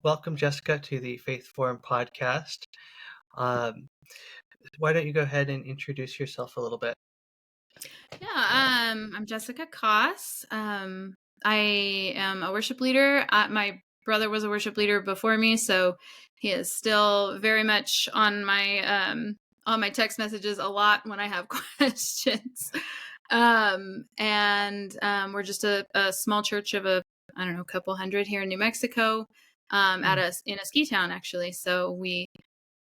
Welcome, Jessica, to the Faith Forum podcast. Um, why don't you go ahead and introduce yourself a little bit? I'm Jessica Coss. I am a worship leader. My brother was a worship leader before me, so he is still very much on my text messages a lot when I have questions. We're just a small church of couple hundred here in New Mexico, Hmm. in a ski town actually. So we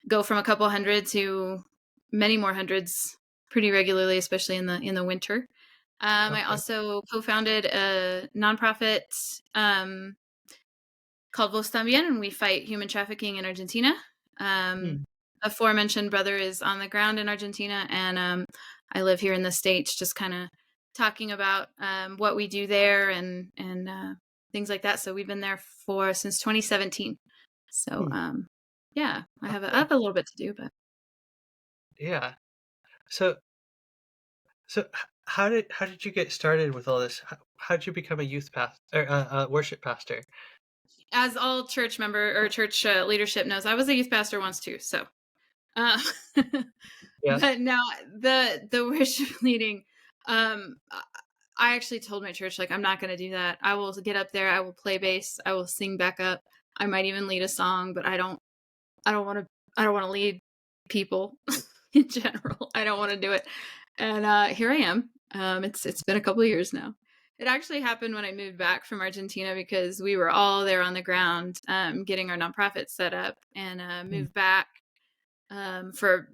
go from a couple hundred to many more hundreds pretty regularly, especially in the winter. I Okay. also co-founded a nonprofit called Vos Tambien, and we fight human trafficking in Argentina. Um, Hmm. Aforementioned brother is on the ground in Argentina, and I live here in the States, just kind of talking about what we do there and things like that. So we've been there since 2017. So Hmm. yeah, I Okay. have a little bit to do, but Yeah. So, how did you get started with all this? How did you become a youth pastor or worship pastor? as all church member or church leadership knows, I was a youth pastor once too. So, uh, Yes. but now the worship leading, um, I actually told my church like I'm not going to do that. I will get up there, I will play bass, I will sing back up. I might even lead a song, but I don't want to. I don't want to lead people in general. I don't want to do it. And here I am. It's been a couple of years now. It actually happened when I moved back from Argentina because we were all there on the ground getting our nonprofit set up and Hmm. moved back for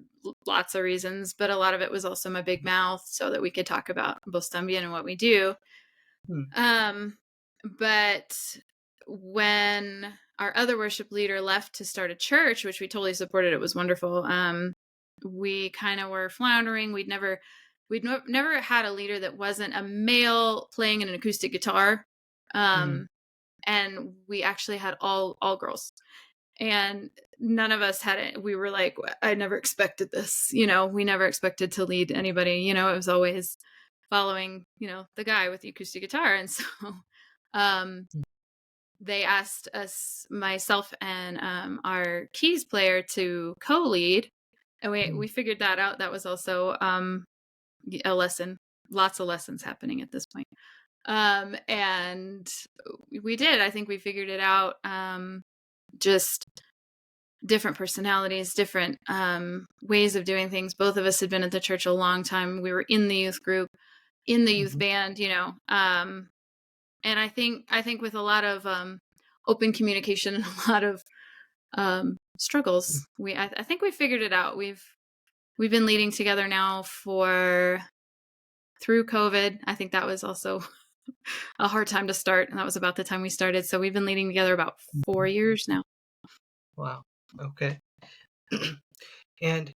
lots of reasons, but a lot of it was also my big mouth so that we could talk about Vos Tambien and what we do. Hmm. Um, but when our other worship leader left to start a church, which we totally supported, it was wonderful. We kind of were floundering. Never had a leader that wasn't a male playing an acoustic guitar. Hmm. Um, and we actually had all girls, and none of us had it. We were like, I never expected this. We never expected to lead anybody. It was always following, the guy with the acoustic guitar. And so, um, they asked us, myself and our keys player, to co-lead, and we Hmm. figured that out. That was also a lesson. Lots of lessons happening at this point. And we did. I think we figured it out. Just different personalities, different ways of doing things. Both of us had been at the church a long time. We were in the youth group, in the youth Hmm. band, and I think with a lot of open communication and a lot of struggles, I think we figured it out. We've been leading together now through COVID. I think that was also a hard time to start, and that was about the time we started. So we've been leading together about 4 years now. Wow. Okay. And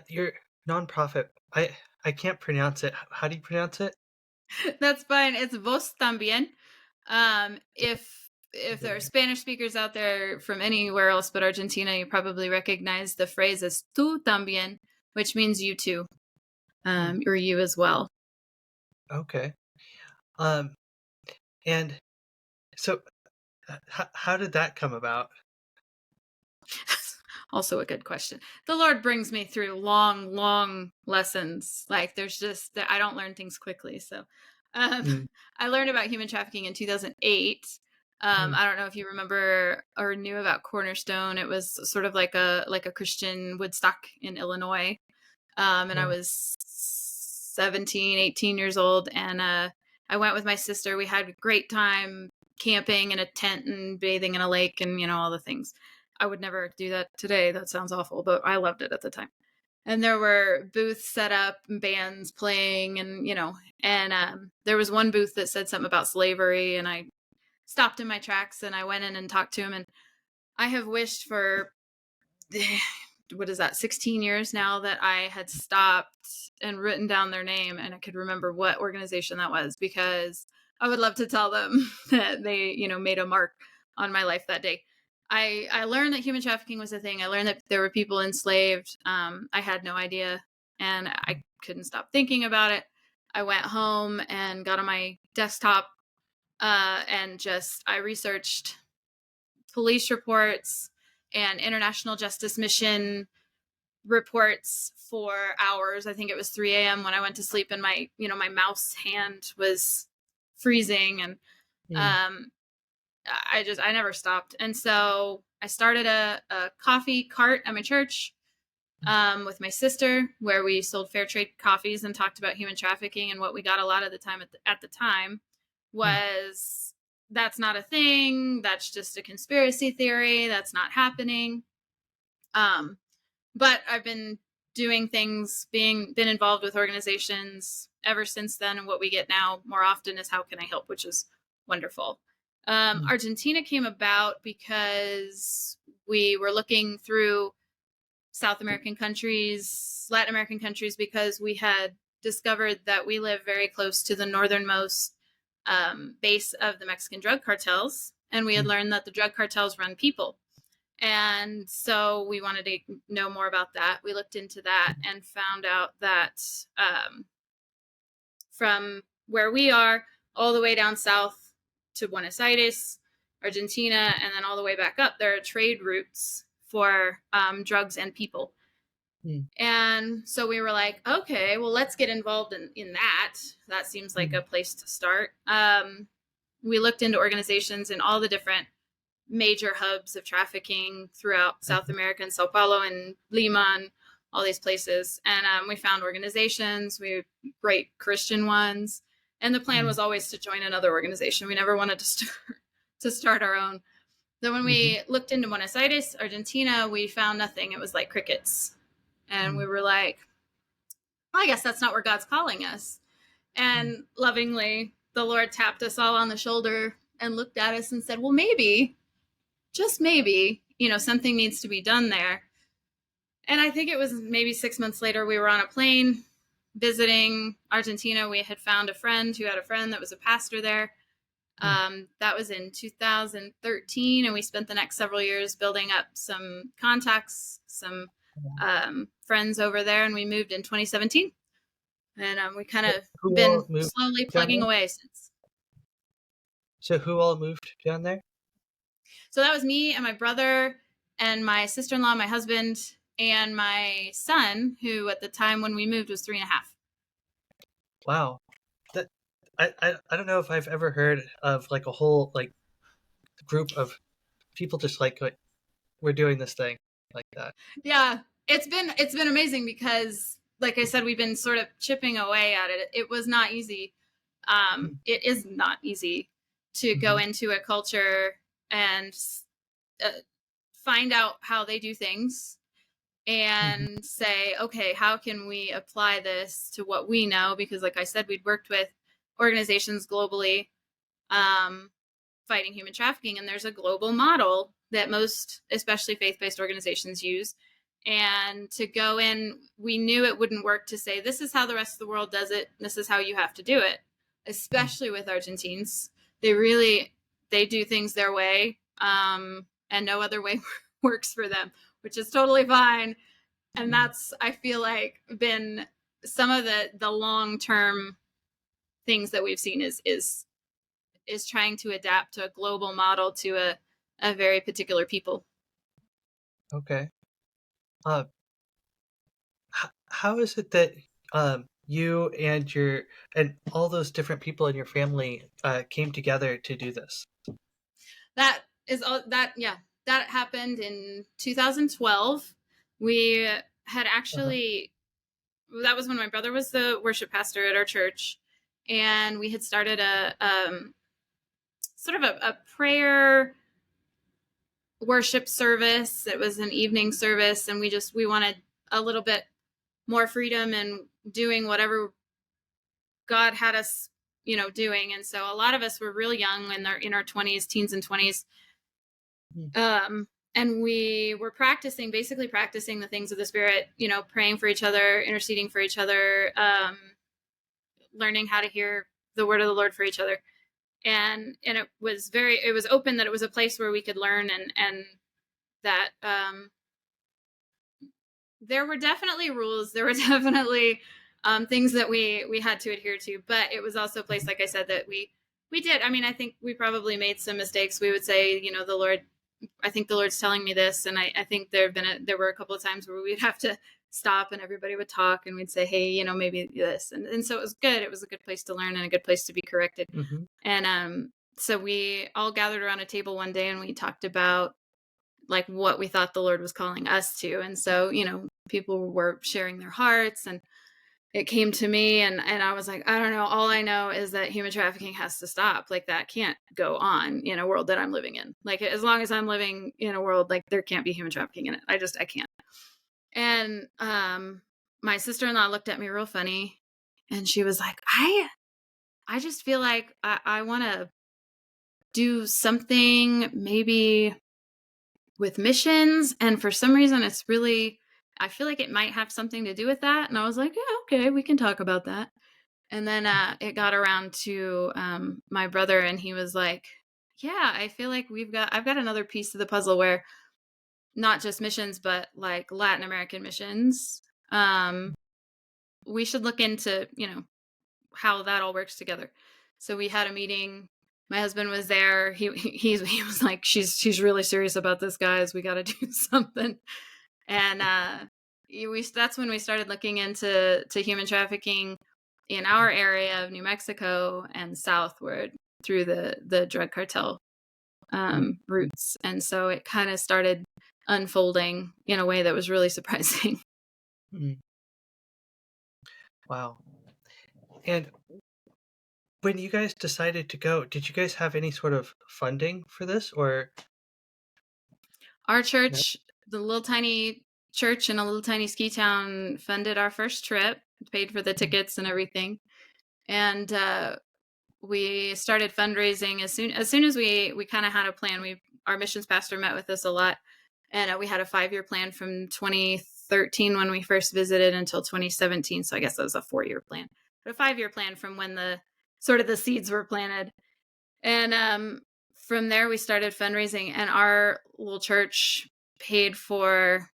your nonprofit, I can't pronounce it. How do you pronounce it? That's fine. It's Vos Tambien. If there are Spanish speakers out there from anywhere else but Argentina, you probably recognize the phrase as "tú también," which means you too, Hmm. or you as well. Okay. Um, and so, how did that come about? Also a good question. The Lord brings me through long, long lessons. Like there's just I don't learn things quickly. So um, Hmm. I learned about human trafficking in 2008. Hmm. I don't know if you remember or knew about Cornerstone. It was sort of like a Christian Woodstock in Illinois. And I Yeah. was 17, 18 years old, and I went with my sister. We had a great time camping in a tent and bathing in a lake and all the things. I would never do that today. That sounds awful, but I loved it at the time. And there were booths set up and bands playing, and there was one booth that said something about slavery, and I stopped in my tracks and I went in and talked to him. And I have wished for what is that, 16 years now, that I had stopped and written down their name and I could remember what organization that was, because I would love to tell them that they made a mark on my life that day. I learned that human trafficking was a thing. I learned that there were people enslaved. I had no idea, and I couldn't stop thinking about it. I went home and got on my desktop, and just I researched police reports and international justice mission reports for hours. I think it was 3 a.m. when I went to sleep, and my mouse hand was freezing, and Mm. um, I never stopped. And so I started a coffee cart at my church with my sister, where we sold fair trade coffees and talked about human trafficking. And what we got a lot of the time at the time Mm. was, that's not a thing. That's just a conspiracy theory. That's not happening. Um, but I've been doing things, been involved with organizations ever since then. And what we get now more often is, how can I help, which is wonderful. Mm. Argentina came about because we were looking through South American countries, Latin American countries, because we had discovered that we live very close to the northernmost base of the Mexican drug cartels. And we had Mm. learned that the drug cartels run people. And so we wanted to know more about that. We looked into that and found out that from where we are all the way down south to Buenos Aires, Argentina, and then all the way back up, there are trade routes for drugs and people. Mm. And so we were like, okay, well, let's get involved in that. That seems like Mm. a place to start. We looked into organizations in all the different major hubs of trafficking throughout South America, and Sao Paulo and Lima and all these places. And we found organizations, great Christian ones. And the plan Mm. was always to join another organization. We never wanted to start our own. So when Mhm. we looked into Buenos Aires, Argentina, we found nothing. It was like crickets. And we Mm. were like, well, I guess that's not where God's calling us. Mm. And lovingly, the Lord tapped us all on the shoulder and looked at us and said, well, maybe, just maybe, something needs to be done there. And I think it was maybe 6 months later, we were on a plane visiting Argentina. We had found a friend who had a friend that was a pastor there. Mm. That was in 2013. And we spent the next several years building up some contacts, some friends over there. And we moved in 2017. And we kind of Who been all moved slowly down plugging there? away since. So who all moved down there? So that was me and my brother and my sister-in-law, my husband, and my son, who at the time when we moved was 3.5. Wow. That I don't know if I've ever heard of like a whole like group of people just like we're doing this thing like that. Yeah, it's been amazing because, like I said, we've been sort of chipping away at it. It was not easy. Mm. It is not easy to go Mhm. into a culture and uh, find out how they do things Mhm. and say, okay, how can we apply this to what we know? Because, like I said, we'd worked with organizations globally um, fighting human trafficking, and there's a global model that most, especially faith-based organizations, use. And to go in, we knew it wouldn't work to say, this is how the rest of the world does it, this is how you have to do it, Mm. especially with Argentines. They do things their way, and no other way works for them, which is totally fine. And Mm. that's, I feel like, been some of the long-term things that we've seen is trying to adapt to a global model to a very particular people. Okay. Uh, how is it that you and your and all those different people in your family came together to do this? That is all that, yeah, that happened in 2012. We had Uh-huh. actually, that was when my brother was the worship pastor at our church, and we had started a sort of a prayer worship service. It was an evening service, and we wanted a little bit more freedom and doing whatever God had us, doing. And so a lot of us were real young, in our 20s, teens and 20s. Mm. And we were basically practicing the things of the Spirit, praying for each other, interceding for each other, learning how to hear the word of the Lord for each other. And it was open, that it was a place where we could learn, and that there were definitely rules. There were definitely things that we had to adhere to, but it was also a place, like I said, that we did. I mean, I think we probably made some mistakes. We would say, the Lord I think the Lord's telling me this. And I think there were a couple of times where we'd have to stop and everybody would talk and we'd say, hey, maybe this. And so it was good. It was a good place to learn and a good place to be corrected. Mm-hmm. And so we all gathered around a table one day and we talked about like what we thought the Lord was calling us to. And so, people were sharing their hearts, and it came to me, and I was like, I don't know. All I know is that human trafficking has to stop. Like, that can't go on in a world that I'm living in. Like, as long as I'm living in a world, like, there can't be human trafficking in it. I can't. And my sister-in-law looked at me real funny, and she was like, I just feel like I want to do something maybe with missions, and for some reason I feel like it might have something to do with that. And I was like, yeah, okay, we can talk about that. And then it got around to my brother, and he was like, yeah, I feel like I've got another piece of the puzzle where not just missions, but like Latin American missions. We should look into, how that all works together. So we had a meeting. My husband was there. He was like, she's really serious about this, guys. We got to do something. And that's when we started looking into human trafficking in our area of New Mexico and southward through the drug cartel routes. And so it kind of started unfolding in a way that was really surprising. Mm-hmm. Wow. And when you guys decided to go, did you guys have any sort of funding for this, or? Our No? church, the little tiny church in a little tiny ski town, funded our first trip, paid for the tickets and everything. And we started fundraising as soon as we kind of had a plan. Our missions pastor met with us a lot, and we had a 5-year plan from 2013 when we first visited until 2017. So I guess that was a 4-year plan, but a 5-year plan from when the seeds were planted. And from there we started fundraising, and our little church paid for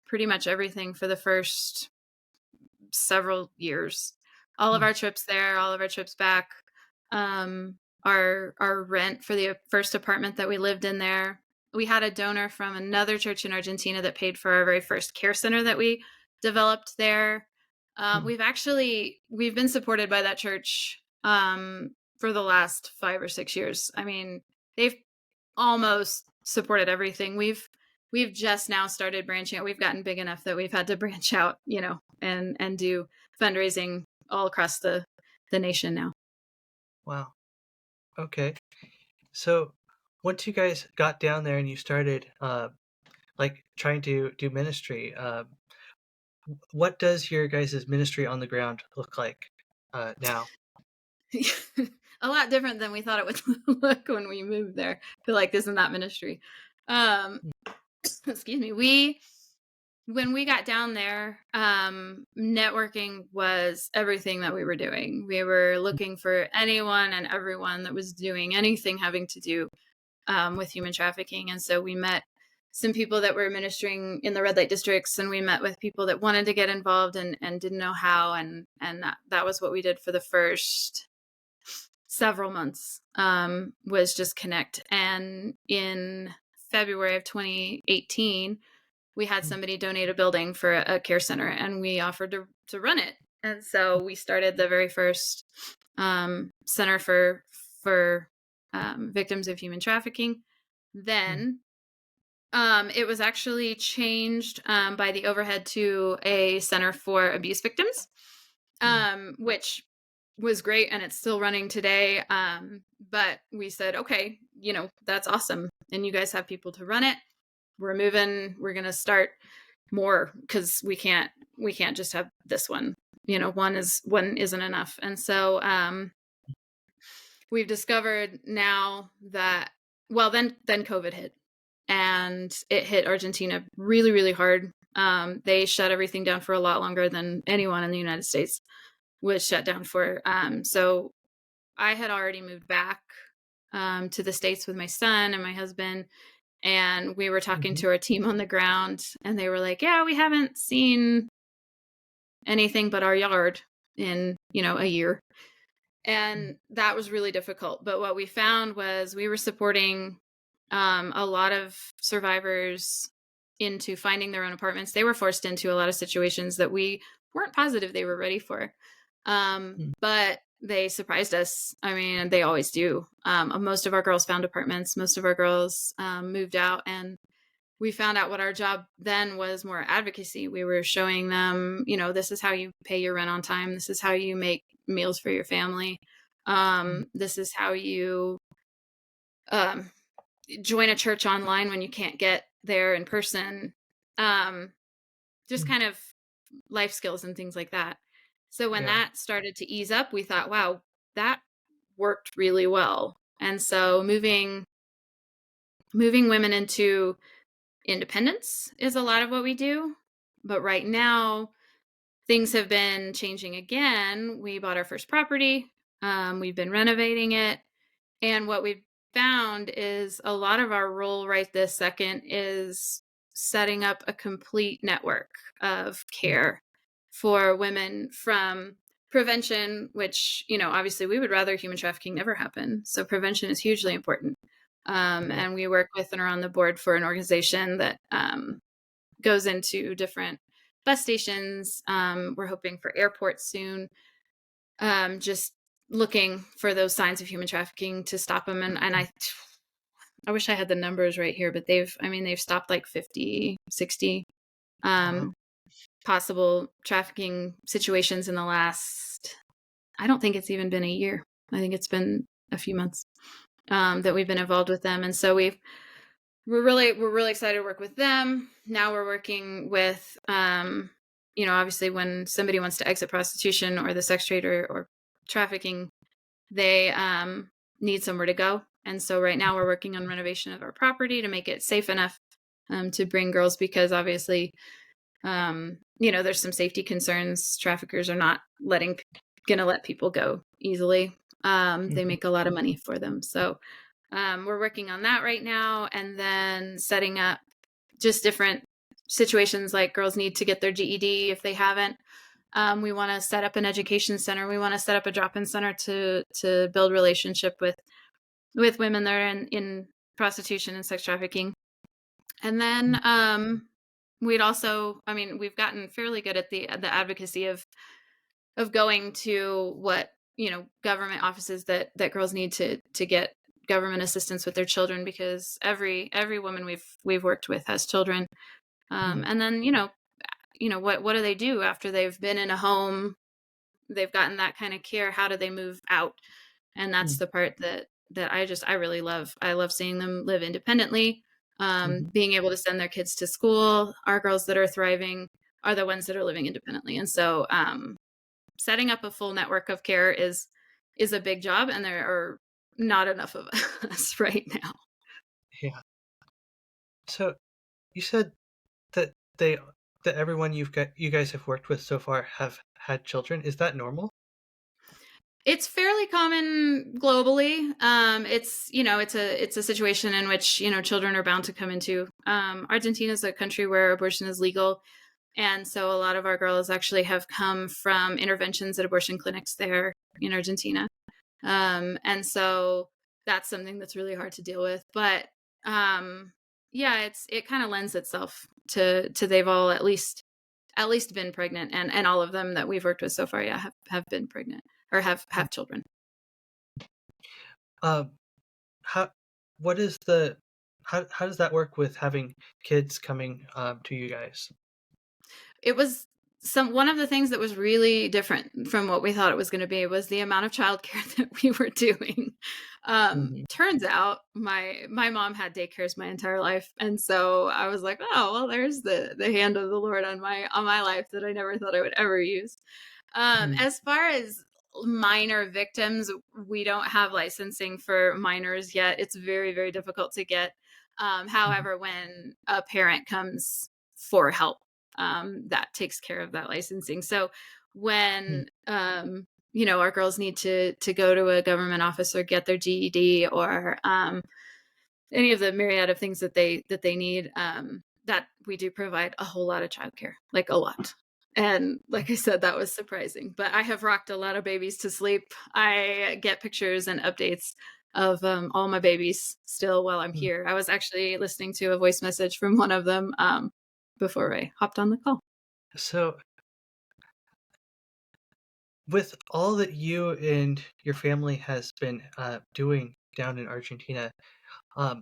pretty much everything for the first several years. All of our trips there, all of our trips back, our rent for the first apartment that we lived in there. We had a donor from another church in Argentina that paid for our very first care center that we developed there. We've been supported by that church for the last 5 or 6 years. I mean, they've almost supported everything. We've just now started branching out. We've gotten big enough that we've had to branch out, and do fundraising all across the nation now. Wow. Okay. So once you guys got down there and you started like trying to do ministry, what does your guys' ministry on the ground look like now? A lot different than we thought it would look when we moved there. I feel like this is not ministry. Excuse me. When we got down there, networking was everything that we were doing. We were looking for anyone and everyone that was doing anything having to do with human trafficking. And so we met some people that were ministering in the red light districts, and we met with people that wanted to get involved and didn't know how. And that was what we did for the first several months, was just connect. And in February of 2018, we had somebody donate a building for a care center, and we offered to run it. And so we started the very first center for victims of human trafficking. Then it was actually changed by the overhead to a center for abuse victims, which was great, and it's still running today. But we said, okay, that's awesome, and you guys have people to run it. We're moving. We're going to start more, because we can't just have this one. One isn't enough. And so we've discovered now that, well, then COVID hit, and it hit Argentina really, really hard. They shut everything down for a lot longer than anyone in the United States was shut down for. So I had already moved back to the States with my son and my husband, and we were talking to our team on the ground, and they were like, yeah, we haven't seen anything but our yard in, a year. And that was really difficult. But what we found was we were supporting A lot of survivors into finding their own apartments. They were forced into a lot of situations that we weren't positive they were ready for. Mm. But they surprised us. I mean, they always do. Most of our girls found apartments. Most of our girls moved out, and we found out what our job then was more advocacy. We were showing them, this is how you pay your rent on time. This is how you make meals for your family. Mm. This is how you um, join a church online when you can't get there in person. Um, just Mm. kind of life skills and things like that. So when Yeah. that started to ease up, we thought, wow, that worked really well. And so moving women into independence is a lot of what we do. But right now, things have been changing again. We bought our first property. We've been renovating it. And what we've found is a lot of our role right this second is setting up a complete network of Mm. care for women, from prevention, which, obviously we would rather human trafficking never happen. So prevention is hugely important. Yeah. And we work with and are on the board for an organization that goes into different bus stations. We're hoping for airports soon, just looking for those signs of human trafficking to stop them. And I wish I had the numbers right here, but they've stopped like 50, 60 Wow. um, possible trafficking situations in the last, I don't think it's even been a year. I think it's been a few months that we've been involved with them. And so we're really excited to work with them. Now we're working with, obviously when somebody wants to exit prostitution or the sex trade or trafficking, they need somewhere to go. And so right now we're working on renovation of our property to make it safe enough to bring girls, because obviously, there's some safety concerns. Traffickers are not gonna let people go easily. They Mhm. make a lot of money for them. So we're working on that right now, and then setting up just different situations, like girls need to get their GED if they haven't. We want to set up an education center. We want to set up a drop-in center to build relationship with women that are in prostitution and sex trafficking. And Mm. then we've gotten fairly good at the advocacy of going to what, government offices that girls need to get government assistance with their children, because every woman we've worked with has children. Mm. And then, what do they do after they've been in a home, they've gotten that kind of care? How do they move out? And that's Mm. the part that I really love. I love seeing them live independently, Mhm. being able to send their kids to school. Our girls that are thriving are the ones that are living independently. And so setting up a full network of care is a big job, and there are not enough of us right now. Yeah. So you said that they that everyone you guys have worked with so far have had children. Is that normal? It's fairly common globally. It's a situation in which children are bound to come into. Argentina is a country where abortion is legal, and so a lot of our girls actually have come from interventions at abortion clinics there in Argentina. And so that's something that's really hard to deal with. But yeah, it kind of lends itself to they've all at least been pregnant, and all of them that we've worked with so far, yeah, have been pregnant or have children. Um, how what is the how does that work with having kids coming to you guys? It was one of the things that was really different from what we thought it was going to be was the amount of childcare that we were doing. Mhm. Turns out my mom had daycares my entire life, and so I was like, oh well, there's the hand of the Lord on my life that I never thought I would ever use. Mm. As far as minor victims, we don't have licensing for minors yet. It's very, very difficult to get. Mhm. However, when a parent comes for help, that takes care of that licensing. So Mm. when our girls need to go to a government office or get their GED, or any of the myriad of things that they need, that we do provide a whole lot of childcare, like a lot. And like I said, that was surprising. But I have rocked a lot of babies to sleep. I get pictures and updates all my babies still while I'm Mm. here. I was actually listening to a voice message from one of them before I hopped on the call. So, with all that you and your family has been doing down in Argentina, um,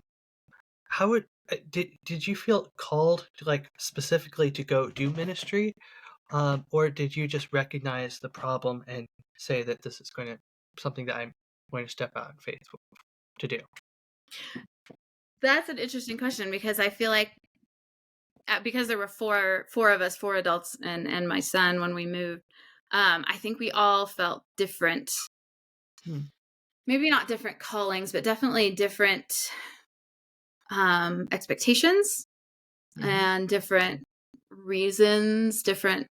how would did you feel called to like specifically to go do ministry, or did you just recognize the problem and say that this is going to something that I'm going to step out in faith to do? That's an interesting question because I feel like because there were four of us, four adults and my son when we moved. I think we all felt different. Hmm. Maybe not different callings, but definitely different expectations Mm-hmm. and different reasons, different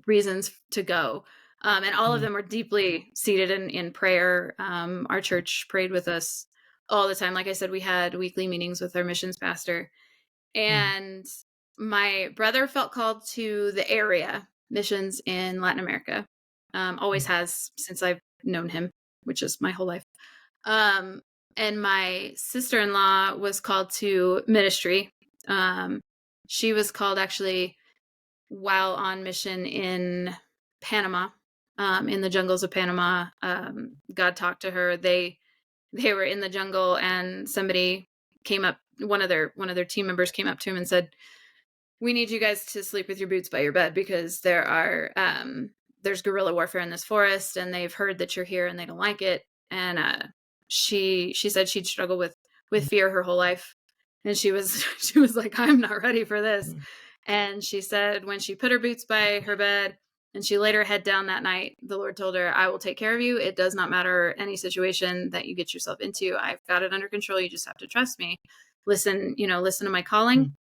reasons to go. And all of Mm-hmm. them were deeply seated in prayer. Our church prayed with us all the time. Like I said, we had weekly meetings with our missions pastor. And my brother felt called to the area missions in Latin America. Always has since I've known him, which is my whole life. Um, and my sister-in-law was called to ministry. Um, she was called actually while on mission in Panama, in the jungles of Panama. God talked to her. They were in the jungle, and somebody came up. One of their team members came up to him and said, "We need you guys to sleep with your boots by your bed because there's guerrilla warfare in this forest, and they've heard that you're here, and they don't like it." And she said she'd struggled with fear her whole life, and she was she was like, "I'm not ready for this." And she said when she put her boots by her bed and she laid her head down that night, the Lord told her, "I will take care of you. It does not matter any situation that you get yourself into. I've got it under control. You just have to trust me. Listen to my calling.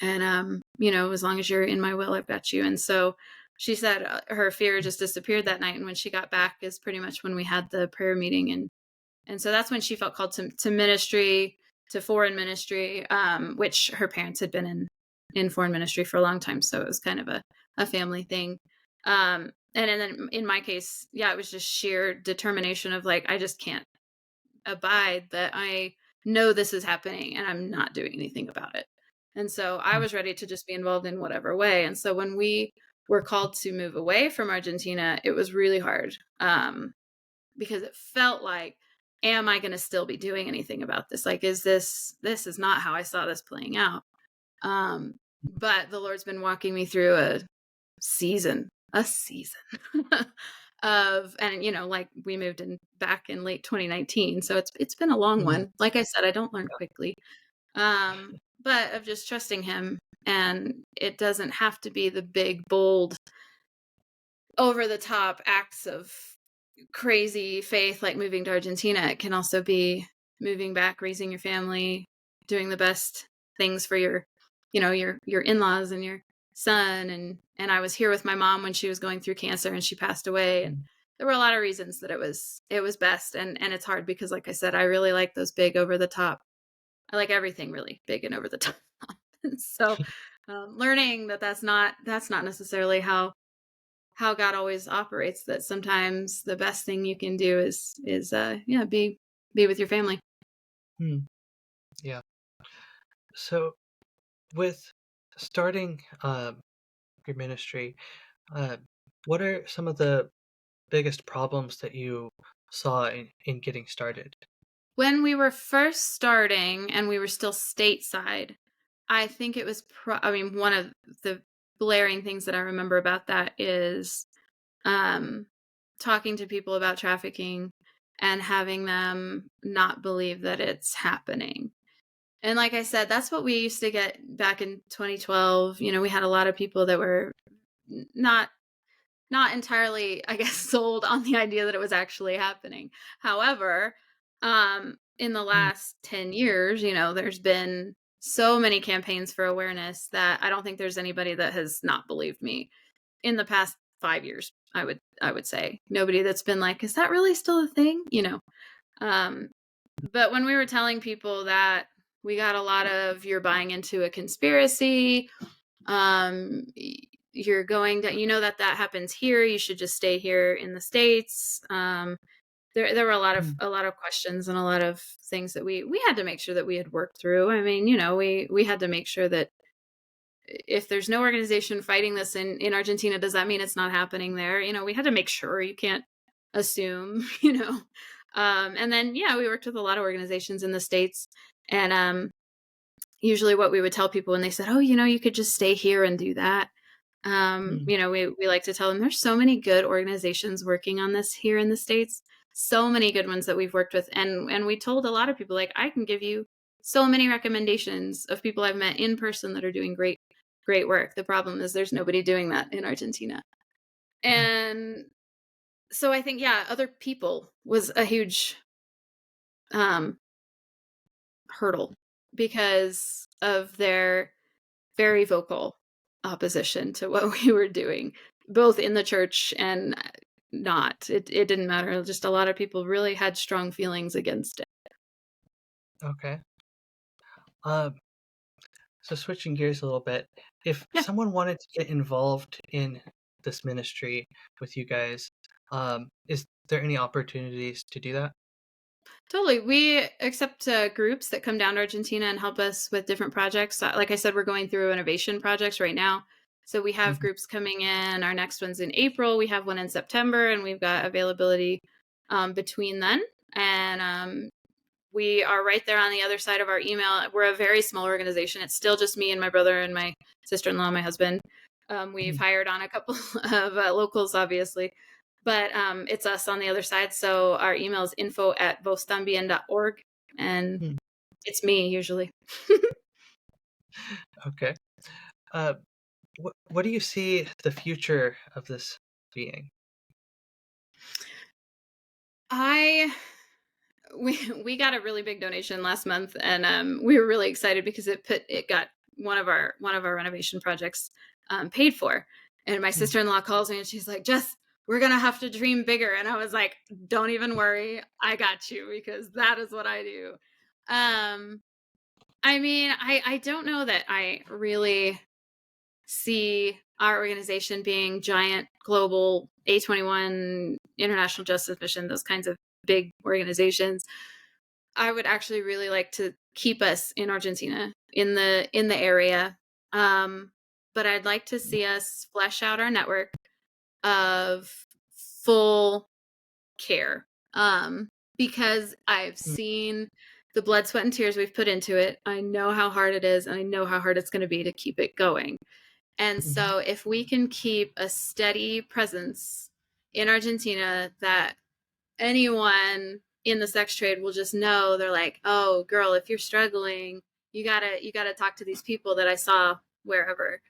And, as long as you're in my will, I've got you." And so she said her fear just disappeared that night. And when she got back is pretty much when we had the prayer meeting. And so that's when she felt called to ministry, to foreign ministry, which her parents had been in foreign ministry for a long time. So it was kind of a family thing. And then in my case, yeah, it was just sheer determination of like, I just can't abide that I know this is happening and I'm not doing anything about it. And so I was ready to just be involved in whatever way. And so when we were called to move away from Argentina, it was really hard because it felt like, am I going to still be doing anything about this? Like, this is not how I saw this playing out. But the Lord's been walking me through a season of, and like we moved in back in late 2019, so it's been a long Mm-hmm. one. Like I said, I don't learn quickly, but of just trusting him. And it doesn't have to be the big bold over the top acts of crazy faith like moving to Argentina. It can also be moving back, raising your family, doing the best things for your in-laws and your son. And I was here with my mom when she was going through cancer and she passed away. And there were a lot of reasons that it was best. And it's hard because, like I said, I really like those big over the top. I like everything really big and over the top. So learning that's not necessarily how God always operates, that sometimes the best thing you can do is be with your family. Mm. Yeah. So, with starting your ministry, uh, what are some of the biggest problems that you saw in getting started? When we were first starting and we were still stateside, I think it was one of the blaring things that I remember about that is um talking to people about trafficking and having them not believe that it's happening. And like I said, that's what we used to get back in 2012. We had a lot of people that were not entirely, I guess, sold on the idea that it was actually happening. However, in the Mm. last 10 years, there's been so many campaigns for awareness that I don't think there's anybody that has not believed me in the past 5 years. I would say nobody that's been like, is that really still a thing? Um, but when we were telling people that we got a lot of, you're buying into a conspiracy, you're going to, that happens here, you should just stay here in the States. there were Mm, a lot of questions and a lot of things that we had to make sure that we had worked through. I mean, we had to make sure that if there's no organization fighting this in Argentina, does that mean it's not happening there? We had to make sure. You can't assume, and then yeah, we worked with a lot of organizations in the States, and usually what we would tell people when they said, "Oh, you could just stay here and do that." mm, We like to tell them there's so many good organizations working on this here in the States, so many good ones that we've worked with, and we told a lot of people like I can give you so many recommendations of people I've met in person that are doing great work. The problem is there's nobody doing that in Argentina, mm, and so I think yeah, other people was a huge um, hurdle because of their very vocal opposition to what we were doing, both in the church and not. It didn't matter. Just a lot of people really had strong feelings against it. okay. Um, so switching gears a little bit, if Yeah, someone wanted to get involved in this ministry with you guys, is there any opportunities to do that? totally. We accept groups that come down to Argentina and help us with different projects. Like I said, we're going through innovation projects right now. So we have Mhm, groups coming in. Our next one's in April. We have one in September, and we've got availability between then. And we are right there on the other side of our email. We're a very small organization. It's still just me and my brother and my sister-in-law, my husband. We've mhm, hired on a couple of locals, obviously, but it's us on the other side. So our email is info@vostambien.org, and mm, it's me usually. okay. Uh, what do you see the future of this being? I we got a really big donation last month, and we were really excited because it got one of our renovation projects paid for. And my Mm, sister-in-law calls me and she's like, "Jess, we're gonna have to dream bigger." And I was like, "Don't even worry, I got you because that is what I do." Um, I mean, I don't know that I really see our organization being giant global A21 international justice mission, those kinds of big organizations. I would actually really like to keep us in Argentina, in the area. Um, but I'd like to see us flesh out our network of full care. Because I've mm, seen the blood, sweat, and tears we've put into it. I know how hard it is, and I know how hard it's going to be to keep it going. And mhm, so, if we can keep a steady presence in Argentina that anyone in the sex trade will just know, they're like, oh girl, if you're struggling, you gotta talk to these people that I saw wherever.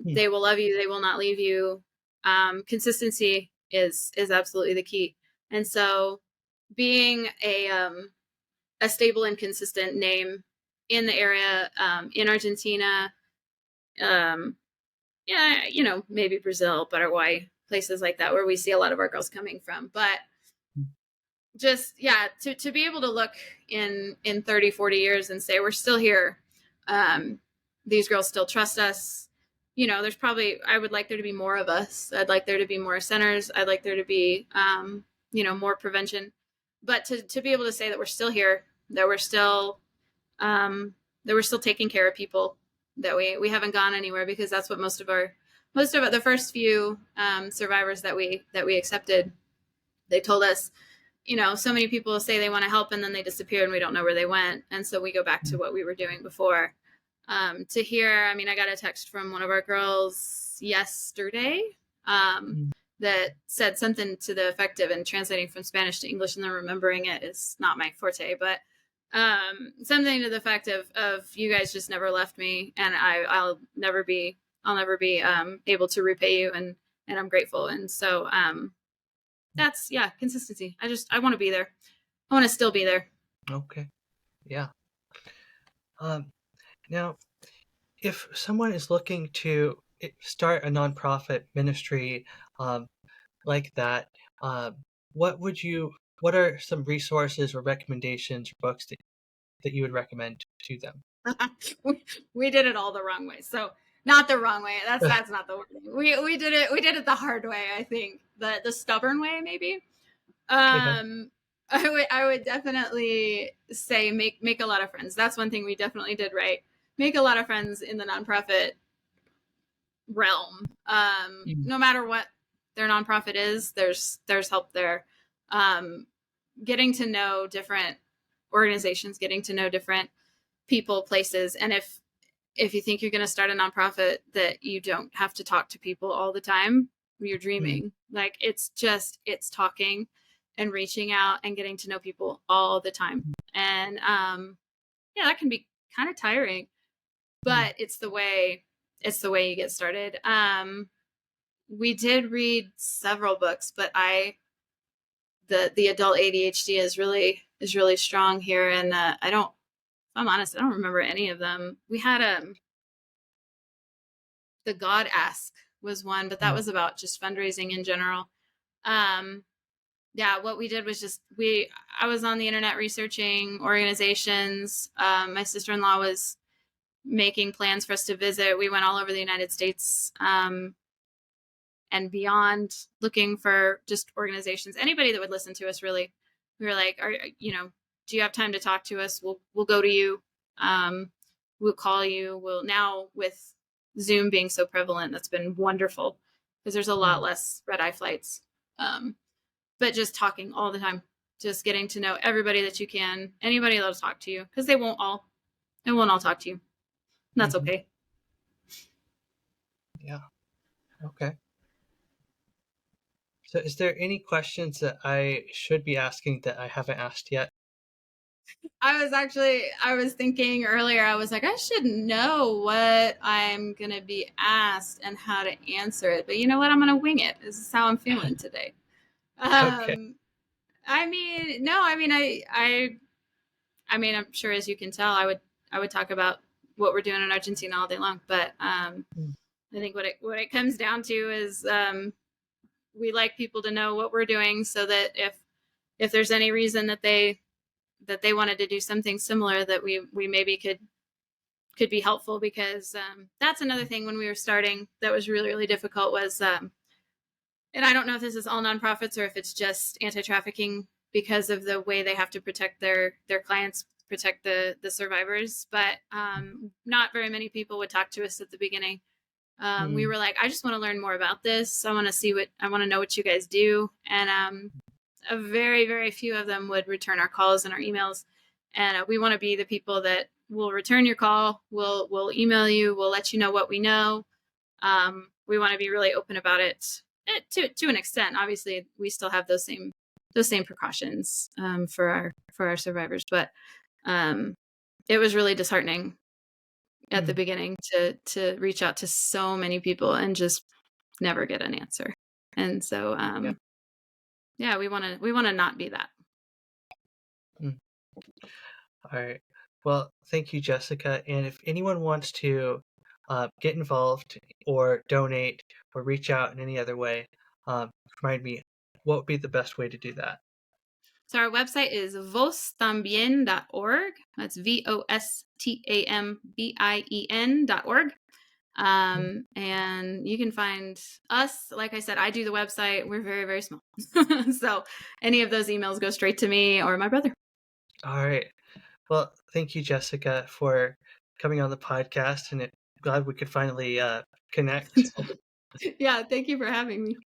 mm, They will love you, they will not leave you. Consistency is absolutely the key. And so being a stable and consistent name in the area, in Argentina, um, yeah, maybe Brazil, Paraguay, places like that where we see a lot of our girls coming from. But mm, just yeah, to be able to look in 30, 40 years and say we're still here. These girls still trust us. There's probably, I would like there to be more of us. I'd like there to be more centers. I'd like there to be more prevention. But to be able to say that we're still here, that we're still um that we're still taking care of people, that we haven't gone anywhere, because that's what most of the first few survivors that we accepted, they told us, so many people say they want to help and then they disappear and we don't know where they went. And so we go back to mm, what we were doing before. To hear, I mean, I got a text from one of our girls yesterday um, mm, that said something to the effect of, and translating from Spanish to English and then remembering it is not my forte, but something to the effect of you guys just never left me, and I'll never be able to repay you, and I'm grateful. And so that's, yeah, consistency. I want to be there. I want to still be there. okay. Yeah. Um, now, if someone is looking to start a nonprofit ministry um, like that, um, what are some resources or recommendations or books that you would recommend to them? we did it all the wrong way. So not the wrong way. That's not the word. We did it the hard way. I think the stubborn way, maybe. Yeah. Um, I would definitely say make a lot of friends. That's one thing we definitely did right. Make a lot of friends in the nonprofit realm. Mm, No matter what their nonprofit is, there's help there. Um, Getting to know different organizations, getting to know different people, places, and if you think you're going to start a nonprofit that you don't have to talk to people all the time, you're mm, dreaming. Like it's talking and reaching out and getting to know people all the time. And yeah, that can be kind of tiring, mm, but it's the way you get started. We did read several books, but I the adult ADHD is really strong here, and I don't. If I'm honest, I don't remember any of them. We had the God Ask was one, but that mm, was about just fundraising in general. Um, yeah, what we did was just we. I was on the internet researching organizations. My sister in law was making plans for us to visit. We went all over the United States. And beyond, looking for just organizations, anybody that would listen to us. Really, we were like, are you know, do you have time to talk to us? We'll go to you. Um, we'll call you. We'll now with Zoom being so prevalent, that's been wonderful because there's a lot mm, less red eye flights. But just talking all the time, just getting to know everybody that you can, anybody that'll talk to you, because they won't all talk to you. And that's mhm. okay. Yeah. Okay. So, is there any questions that I should be asking that I haven't asked yet? I was thinking earlier, I was like, I should know what I'm going to be asked and how to answer it. But you know what? I'm going to wing it. This is how I'm feeling today. Okay. Um, I mean, no, I mean, I'm sure as you can tell, I would talk about what we're doing in Argentina all day long. But Mm, I think what it comes down to is we like people to know what we're doing so that if there's any reason that they wanted to do something similar that we maybe could be helpful because that's another thing when we were starting that was really difficult was and I don't know if this is all nonprofits or if it's just anti-trafficking because of the way they have to protect their clients, protect the survivors, but not very many people would talk to us at the beginning. We mm, were like, I just want to learn more about this. I want to see what I want to know what you guys do, and a very few of them would return our calls and our emails, and we want to be the people that will return your call. We'll email you. We'll let you know what we know. We want to be really open about it to an extent. Obviously, we still have those same precautions for our survivors, but um, it was really disheartening at the mm. beginning to reach out to so many people and just never get an answer. And so Yeah. yeah, we want to not be that. Mm. All right. Well, thank you, Jessica. And if anyone wants to get involved or donate or reach out in any other way, remind me, what would be the best way to do that? So our website is vostambien.org. That's VOSTAMBIEN.org. Mm. And you can find us. Like I said, I do the website. We're very small. So any of those emails go straight to me or my brother. All right. Well, thank you, Jessica, for coming on the podcast, and glad we could finally connect. Yeah, thank you for having me.